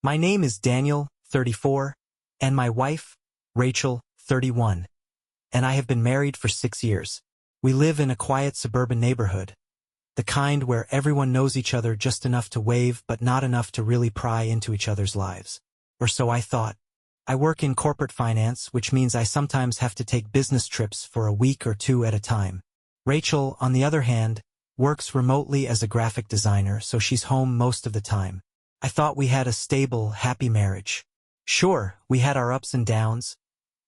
My name is Daniel, 34, and my wife, Rachel, 31, and I have been married for 6 years. We live in a quiet suburban neighborhood, the kind where everyone knows each other just enough to wave but not enough to really pry into each other's lives. Or so I thought. I work in corporate finance, which means I sometimes have to take business trips for a week or two at a time. Rachel, on the other hand, works remotely as a graphic designer, so she's home most of the time. I thought we had a stable, happy marriage. Sure, we had our ups and downs,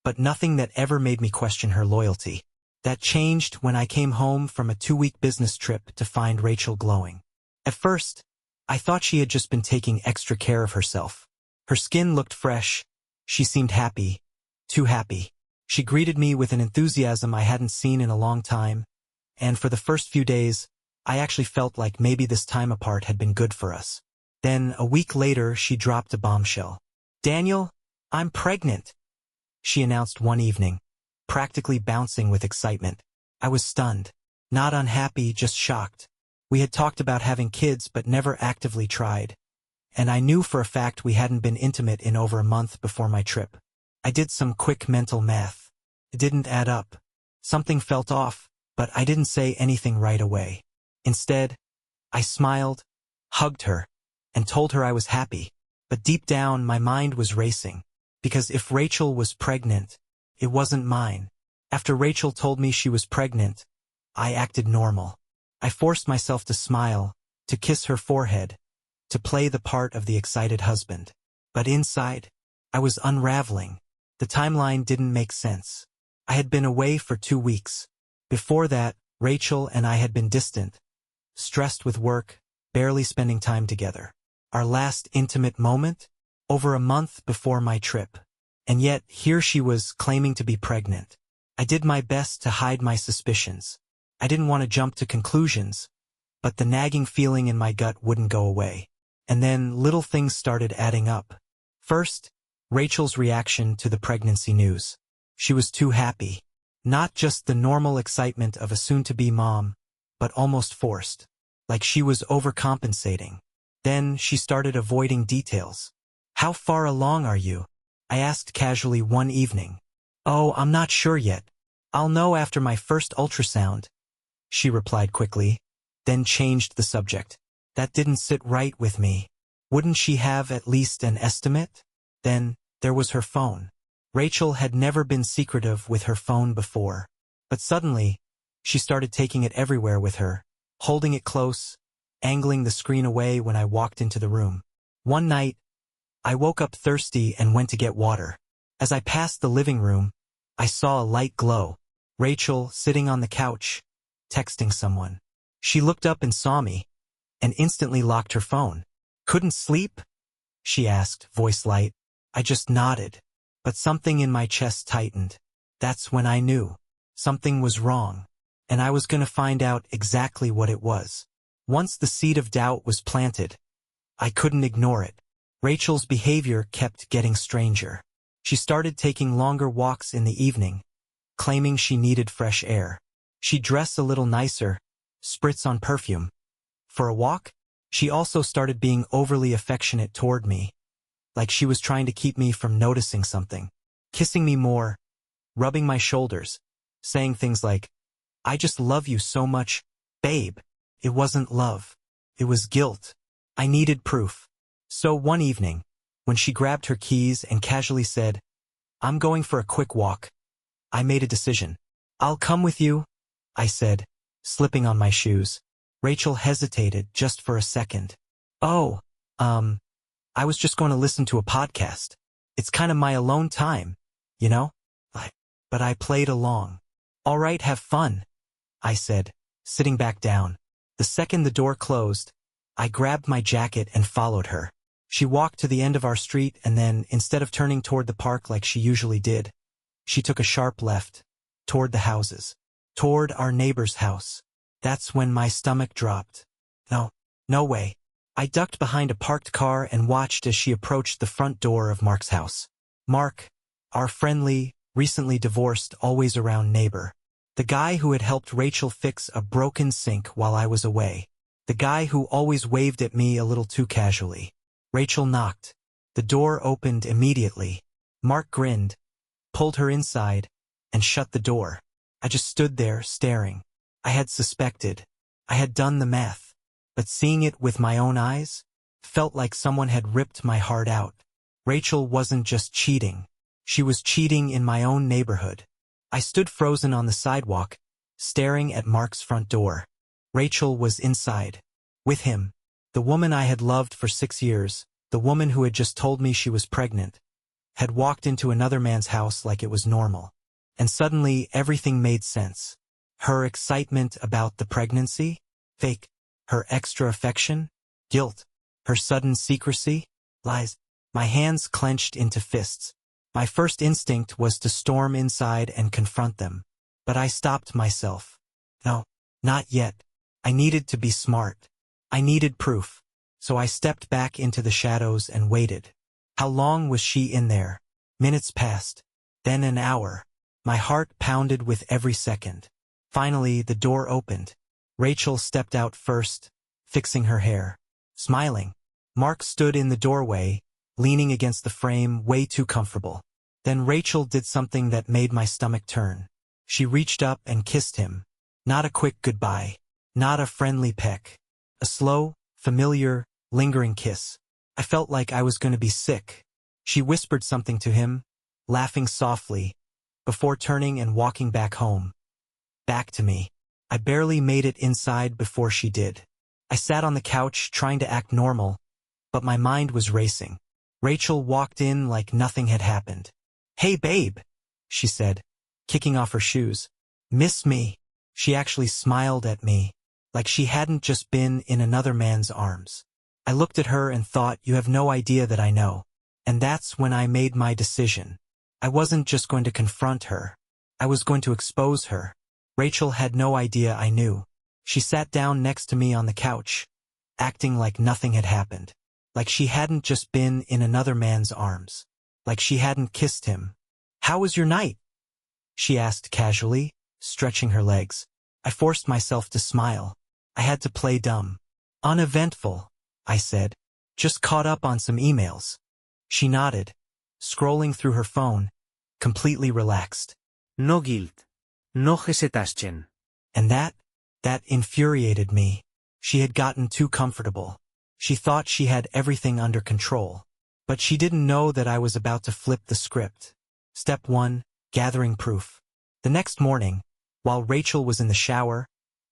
but nothing that ever made me question her loyalty. That changed when I came home from a 2-week business trip to find Rachel glowing. At first, I thought she had just been taking extra care of herself. Her skin looked fresh. She seemed happy. Too happy. She greeted me with an enthusiasm I hadn't seen in a long time, and for the first few days, I actually felt like maybe this time apart had been good for us. Then, a week later, she dropped a bombshell. "Daniel, I'm pregnant," she announced one evening, practically bouncing with excitement. I was stunned. Not unhappy, just shocked. We had talked about having kids but never actively tried, and I knew for a fact we hadn't been intimate in over a month before my trip. I did some quick mental math. It didn't add up. Something felt off, but I didn't say anything right away. Instead, I smiled, hugged her, and told her I was happy. But deep down, my mind was racing, because if Rachel was pregnant, it wasn't mine. After Rachel told me she was pregnant, I acted normal. I forced myself to smile, to kiss her forehead, to play the part of the excited husband. But inside, I was unraveling. The timeline didn't make sense. I had been away for 2 weeks. Before that, Rachel and I had been distant, stressed with work, barely spending time together. Our last intimate moment? Over a month before my trip. And yet, here she was claiming to be pregnant. I did my best to hide my suspicions. I didn't want to jump to conclusions, but the nagging feeling in my gut wouldn't go away. And then little things started adding up. First, Rachel's reaction to the pregnancy news. She was too happy. Not just the normal excitement of a soon-to-be mom, but almost forced. Like she was overcompensating. Then she started avoiding details. "How far along are you?" I asked casually one evening. "Oh, I'm not sure yet. I'll know after my first ultrasound," she replied quickly, then changed the subject. That didn't sit right with me. Wouldn't she have at least an estimate? Then, there was her phone. Rachel had never been secretive with her phone before. But suddenly, she started taking it everywhere with her, holding it close, angling the screen away when I walked into the room. One night, I woke up thirsty and went to get water. As I passed the living room, I saw a light glow. Rachel sitting on the couch, texting someone. She looked up and saw me, and instantly locked her phone. "Couldn't sleep?" she asked, voice light. I just nodded, but something in my chest tightened. That's when I knew. Something was wrong, and I was going to find out exactly what it was. Once the seed of doubt was planted, I couldn't ignore it. Rachel's behavior kept getting stranger. She started taking longer walks in the evening, claiming she needed fresh air. She'd dress a little nicer, spritz on perfume. For a walk, she also started being overly affectionate toward me, like she was trying to keep me from noticing something. Kissing me more, rubbing my shoulders, saying things like, "I just love you so much, babe." It wasn't love. It was guilt. I needed proof. So one evening, when she grabbed her keys and casually said, "I'm going for a quick walk," I made a decision. "I'll come with you," I said, slipping on my shoes. Rachel hesitated just for a second. "Oh, I was just going to listen to a podcast. It's kind of my alone time, you know?" But I played along. "All right, have fun," I said, sitting back down. The second the door closed, I grabbed my jacket and followed her. She walked to the end of our street and then, instead of turning toward the park like she usually did, she took a sharp left, toward the houses, toward our neighbor's house. That's when my stomach dropped. No way. I ducked behind a parked car and watched as she approached the front door of Mark's house. Mark, our friendly, recently divorced, always around neighbor. The guy who had helped Rachel fix a broken sink while I was away. The guy who always waved at me a little too casually. Rachel knocked. The door opened immediately. Mark grinned, pulled her inside, and shut the door. I just stood there, staring. I had suspected. I had done the math. But seeing it with my own eyes felt like someone had ripped my heart out. Rachel wasn't just cheating. She was cheating in my own neighborhood. I stood frozen on the sidewalk, staring at Mark's front door. Rachel was inside. With him. The woman I had loved for 6 years, the woman who had just told me she was pregnant, had walked into another man's house like it was normal. And suddenly everything made sense. Her excitement about the pregnancy? Fake. Her extra affection? Guilt. Her sudden secrecy? Lies. My hands clenched into fists. My first instinct was to storm inside and confront them. But I stopped myself. No, not yet. I needed to be smart. I needed proof. So I stepped back into the shadows and waited. How long was she in there? Minutes passed. Then an hour. My heart pounded with every second. Finally, the door opened. Rachel stepped out first, fixing her hair. Smiling. Mark stood in the doorway, leaning against the frame, way too comfortable. Then Rachel did something that made my stomach turn. She reached up and kissed him. Not a quick goodbye. Not a friendly peck. A slow, familiar, lingering kiss. I felt like I was going to be sick. She whispered something to him, laughing softly, before turning and walking back home. Back to me. I barely made it inside before she did. I sat on the couch trying to act normal, but my mind was racing. Rachel walked in like nothing had happened. "Hey babe," she said, kicking off her shoes. "Miss me?" She actually smiled at me, like she hadn't just been in another man's arms. I looked at her and thought, you have no idea that I know. And that's when I made my decision. I wasn't just going to confront her. I was going to expose her. Rachel had no idea I knew. She sat down next to me on the couch, acting like nothing had happened. Like she hadn't just been in another man's arms. Like she hadn't kissed him. "How was your night?" she asked casually, stretching her legs. I forced myself to smile. I had to play dumb. "Uneventful," I said. "Just caught up on some emails." She nodded, scrolling through her phone, completely relaxed. No guilt. No hesitation. And that infuriated me. She had gotten too comfortable. She thought she had everything under control. But she didn't know that I was about to flip the script. Step 1, gathering proof. The next morning, while Rachel was in the shower,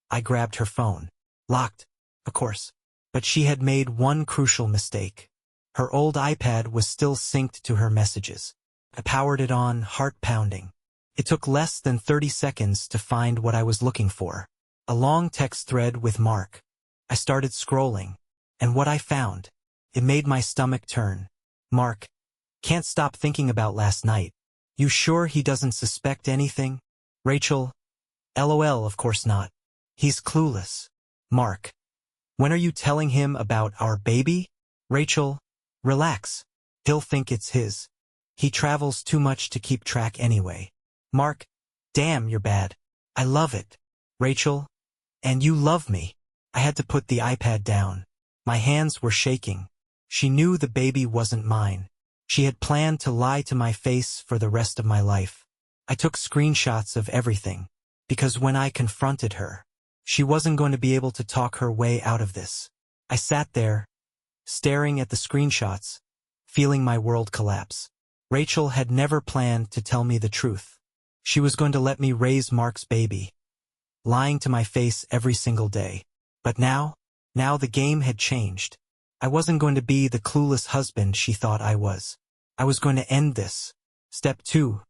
I grabbed her phone. Locked, of course. But she had made one crucial mistake. Her old iPad was still synced to her messages. I powered it on, heart pounding. It took less than 30 seconds to find what I was looking for. A long text thread with Mark. I started scrolling. And what I found, it made my stomach turn. "Mark, can't stop thinking about last night. You sure he doesn't suspect anything?" Rachel, LOL, of course not. He's clueless. Mark, when are you telling him about our baby? Rachel, relax. He'll think it's his. He travels too much to keep track anyway. Mark, damn, you're bad. I love it. Rachel, and you love me. I had to put the iPad down. My hands were shaking. She knew the baby wasn't mine. She had planned to lie to my face for the rest of my life. I took screenshots of everything, because when I confronted her, she wasn't going to be able to talk her way out of this. I sat there, staring at the screenshots, feeling my world collapse. Rachel had never planned to tell me the truth. She was going to let me raise Mark's baby, lying to my face every single day. But now the game had changed. I wasn't going to be the clueless husband she thought I was. I was going to end this. Step 2.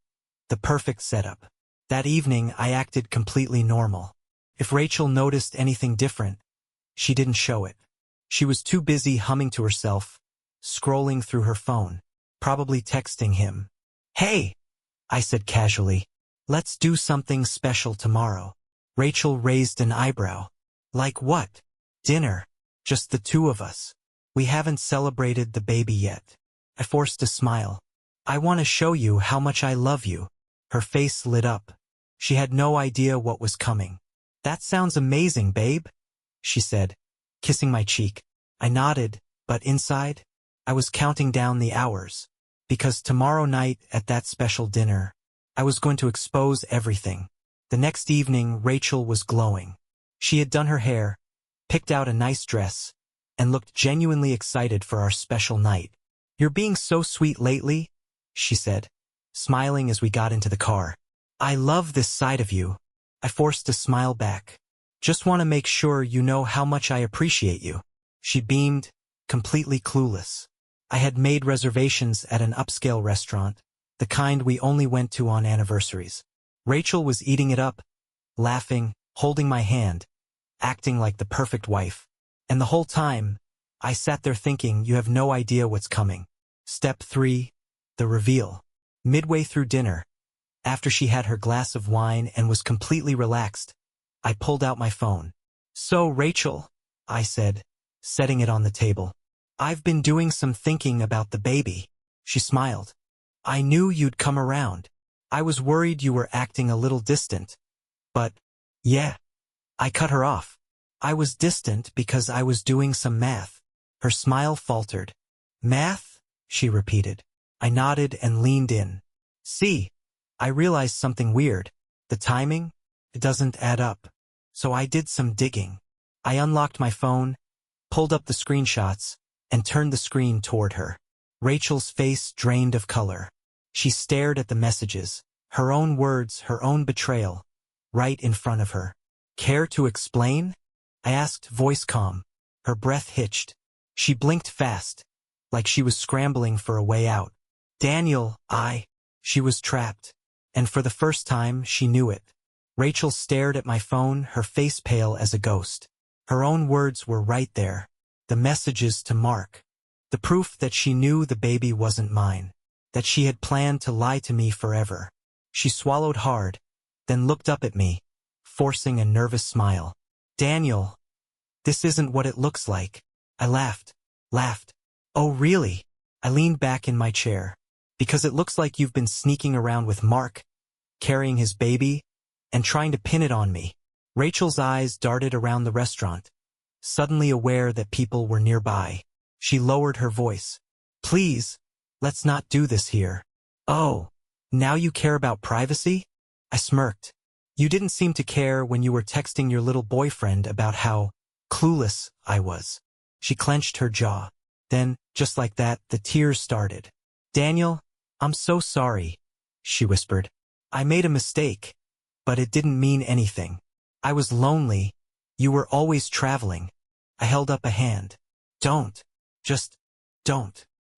The perfect setup. That evening, I acted completely normal. If Rachel noticed anything different, she didn't show it. She was too busy humming to herself, scrolling through her phone, probably texting him. "Hey," I said casually, "let's do something special tomorrow." Rachel raised an eyebrow. "Like what?" "Dinner. Just the two of us. We haven't celebrated the baby yet." I forced a smile. "I want to show you how much I love you." Her face lit up. She had no idea what was coming. "That sounds amazing, babe," she said, kissing my cheek. I nodded, but inside, I was counting down the hours. Because tomorrow night at that special dinner, I was going to expose everything. The next evening, Rachel was glowing. She had done her hair, picked out a nice dress, and looked genuinely excited for our special night. "You're being so sweet lately," she said, smiling as we got into the car. "I love this side of you." I forced a smile back. "Just want to make sure you know how much I appreciate you." She beamed, completely clueless. I had made reservations at an upscale restaurant, the kind we only went to on anniversaries. Rachel was eating it up, laughing, holding my hand, acting like the perfect wife. And the whole time, I sat there thinking, you have no idea what's coming. Step 3, the reveal. Midway through dinner, after she had her glass of wine and was completely relaxed, I pulled out my phone. "So, Rachel," I said, setting it on the table, "I've been doing some thinking about the baby." She smiled. "I knew you'd come around. I was worried you were acting a little distant. But, yeah." I cut her off. "I was distant because I was doing some math." Her smile faltered. "Math?" she repeated. I nodded and leaned in. "See, I realized something weird. The timing? It doesn't add up." So I did some digging. I unlocked my phone, pulled up the screenshots, and turned the screen toward her. Rachel's face drained of color. She stared at the messages, her own words, her own betrayal, right in front of her. "Care to explain?" I asked, voice calm. Her breath hitched. She blinked fast, like she was scrambling for a way out. "Daniel, She was trapped. And for the first time, she knew it. Rachel stared at my phone, her face pale as a ghost. Her own words were right there. The messages to Mark. The proof that she knew the baby wasn't mine. That she had planned to lie to me forever. She swallowed hard, then looked up at me, forcing a nervous smile. "Daniel, this isn't what it looks like." I laughed. "Oh, really?" I leaned back in my chair. "Because it looks like you've been sneaking around with Mark, carrying his baby, and trying to pin it on me." Rachel's eyes darted around the restaurant, suddenly aware that people were nearby. She lowered her voice. "Please, let's not do this here." "Oh, now you care about privacy?" I smirked. "You didn't seem to care when you were texting your little boyfriend about how clueless I was." She clenched her jaw. Then, just like that, the tears started. "Daniel, I'm so sorry," she whispered. "I made a mistake, but it didn't mean anything. I was lonely. You were always traveling." I held up a hand. "Don't. Just don't."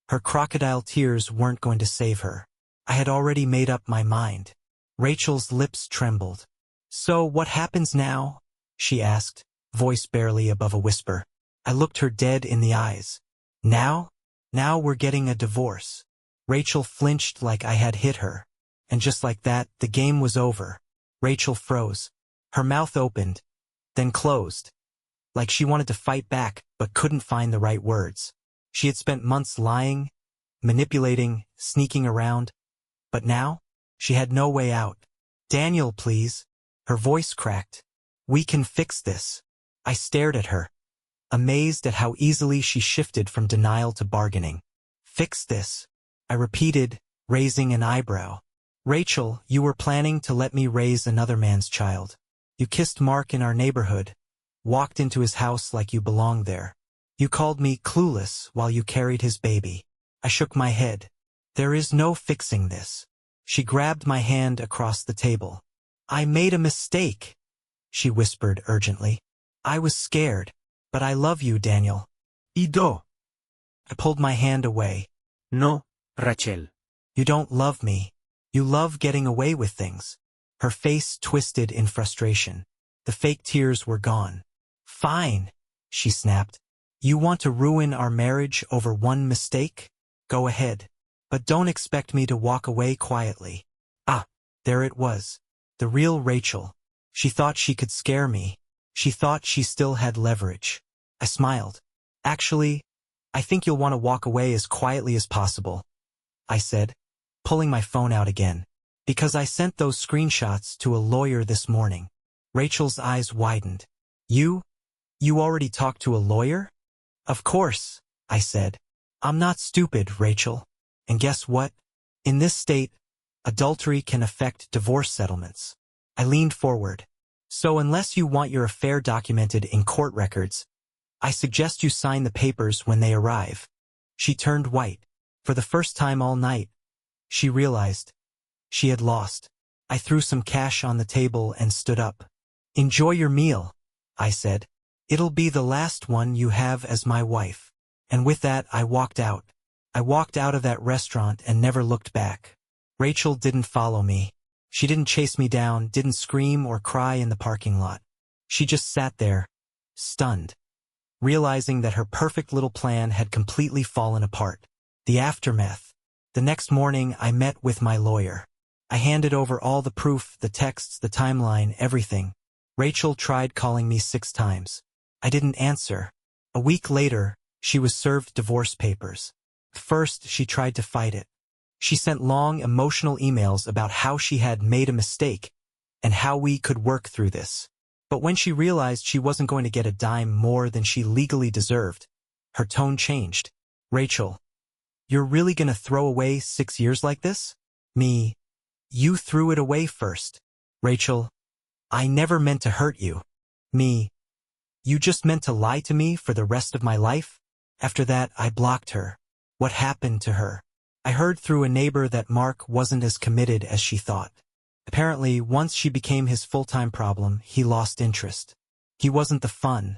Her crocodile tears weren't going to save her. I had already made up my mind. Rachel's lips trembled. "So what happens now?" she asked, voice barely above a whisper. I looked her dead in the eyes. "Now? Now we're getting a divorce." Rachel flinched like I had hit her. And just like that, the game was over. Rachel froze. Her mouth opened, then closed, like she wanted to fight back but couldn't find the right words. She had spent months lying, manipulating, sneaking around, but now she had no way out. "Daniel, please." Her voice cracked. "We can fix this." I stared at her, amazed at how easily she shifted from denial to bargaining. "Fix this," I repeated, raising an eyebrow. "Rachel, you were planning to let me raise another man's child. You kissed Mark in our neighborhood, walked into his house like you belonged there. You called me clueless while you carried his baby." I shook my head. "There is no fixing this." She grabbed my hand across the table. "I made a mistake," she whispered urgently. "I was scared, but I love you, Daniel." Ido. I pulled my hand away. No, Rachel. "You don't love me. You love getting away with things." Her face twisted in frustration. The fake tears were gone. "Fine," she snapped. "You want to ruin our marriage over one mistake? Go ahead. But don't expect me to walk away quietly." There it was. The real Rachel. She thought she could scare me. She thought she still had leverage. I smiled. "Actually, I think you'll want to walk away as quietly as possible," I said, pulling my phone out again. "Because I sent those screenshots to a lawyer this morning." Rachel's eyes widened. You already talked to a lawyer?" "Of course," I said. I'm not stupid, Rachel. And guess what? In this state, adultery can affect divorce settlements. I leaned forward. So unless you want your affair documented in court records, I suggest you sign the papers when they arrive. She turned white. For the first time all night, she realized she had lost. I threw some cash on the table and stood up. Enjoy your meal, I said. It'll be the last one you have as my wife. And with that, I walked out. I walked out of that restaurant and never looked back. Rachel didn't follow me. She didn't chase me down, didn't scream or cry in the parking lot. She just sat there, stunned, realizing that her perfect little plan had completely fallen apart. The aftermath. The next morning, I met with my lawyer. I handed over all the proof, the texts, the timeline, everything. Rachel tried calling me 6 times. I didn't answer. A week later, she was served divorce papers. First, she tried to fight it. She sent long, emotional emails about how she had made a mistake and how we could work through this. But when she realized she wasn't going to get a dime more than she legally deserved, her tone changed. Rachel, you're really gonna throw away 6 years like this? Me, you threw it away first. Rachel, I never meant to hurt you. Me, you just meant to lie to me for the rest of my life? After that, I blocked her. What happened to her? I heard through a neighbor that Mark wasn't as committed as she thought. Apparently, once she became his full-time problem, he lost interest. He wasn't the fun,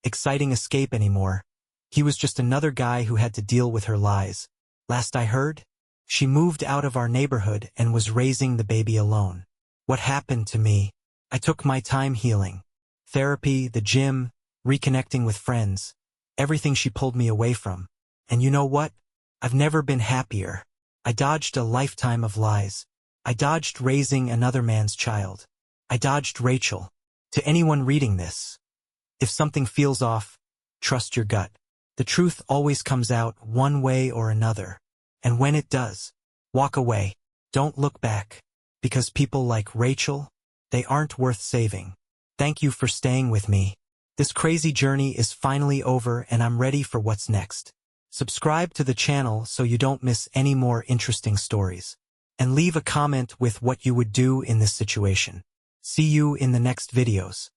exciting escape anymore. He was just another guy who had to deal with her lies. Last I heard, she moved out of our neighborhood and was raising the baby alone. What happened to me? I took my time healing. Therapy, the gym, reconnecting with friends. Everything she pulled me away from. And you know what? I've never been happier. I dodged a lifetime of lies. I dodged raising another man's child. I dodged Rachel. To anyone reading this, if something feels off, trust your gut. The truth always comes out one way or another. And when it does, walk away. Don't look back. Because people like Rachel, they aren't worth saving. Thank you for staying with me. This crazy journey is finally over and I'm ready for what's next. Subscribe to the channel so you don't miss any more interesting stories. And leave a comment with what you would do in this situation. See you in the next videos.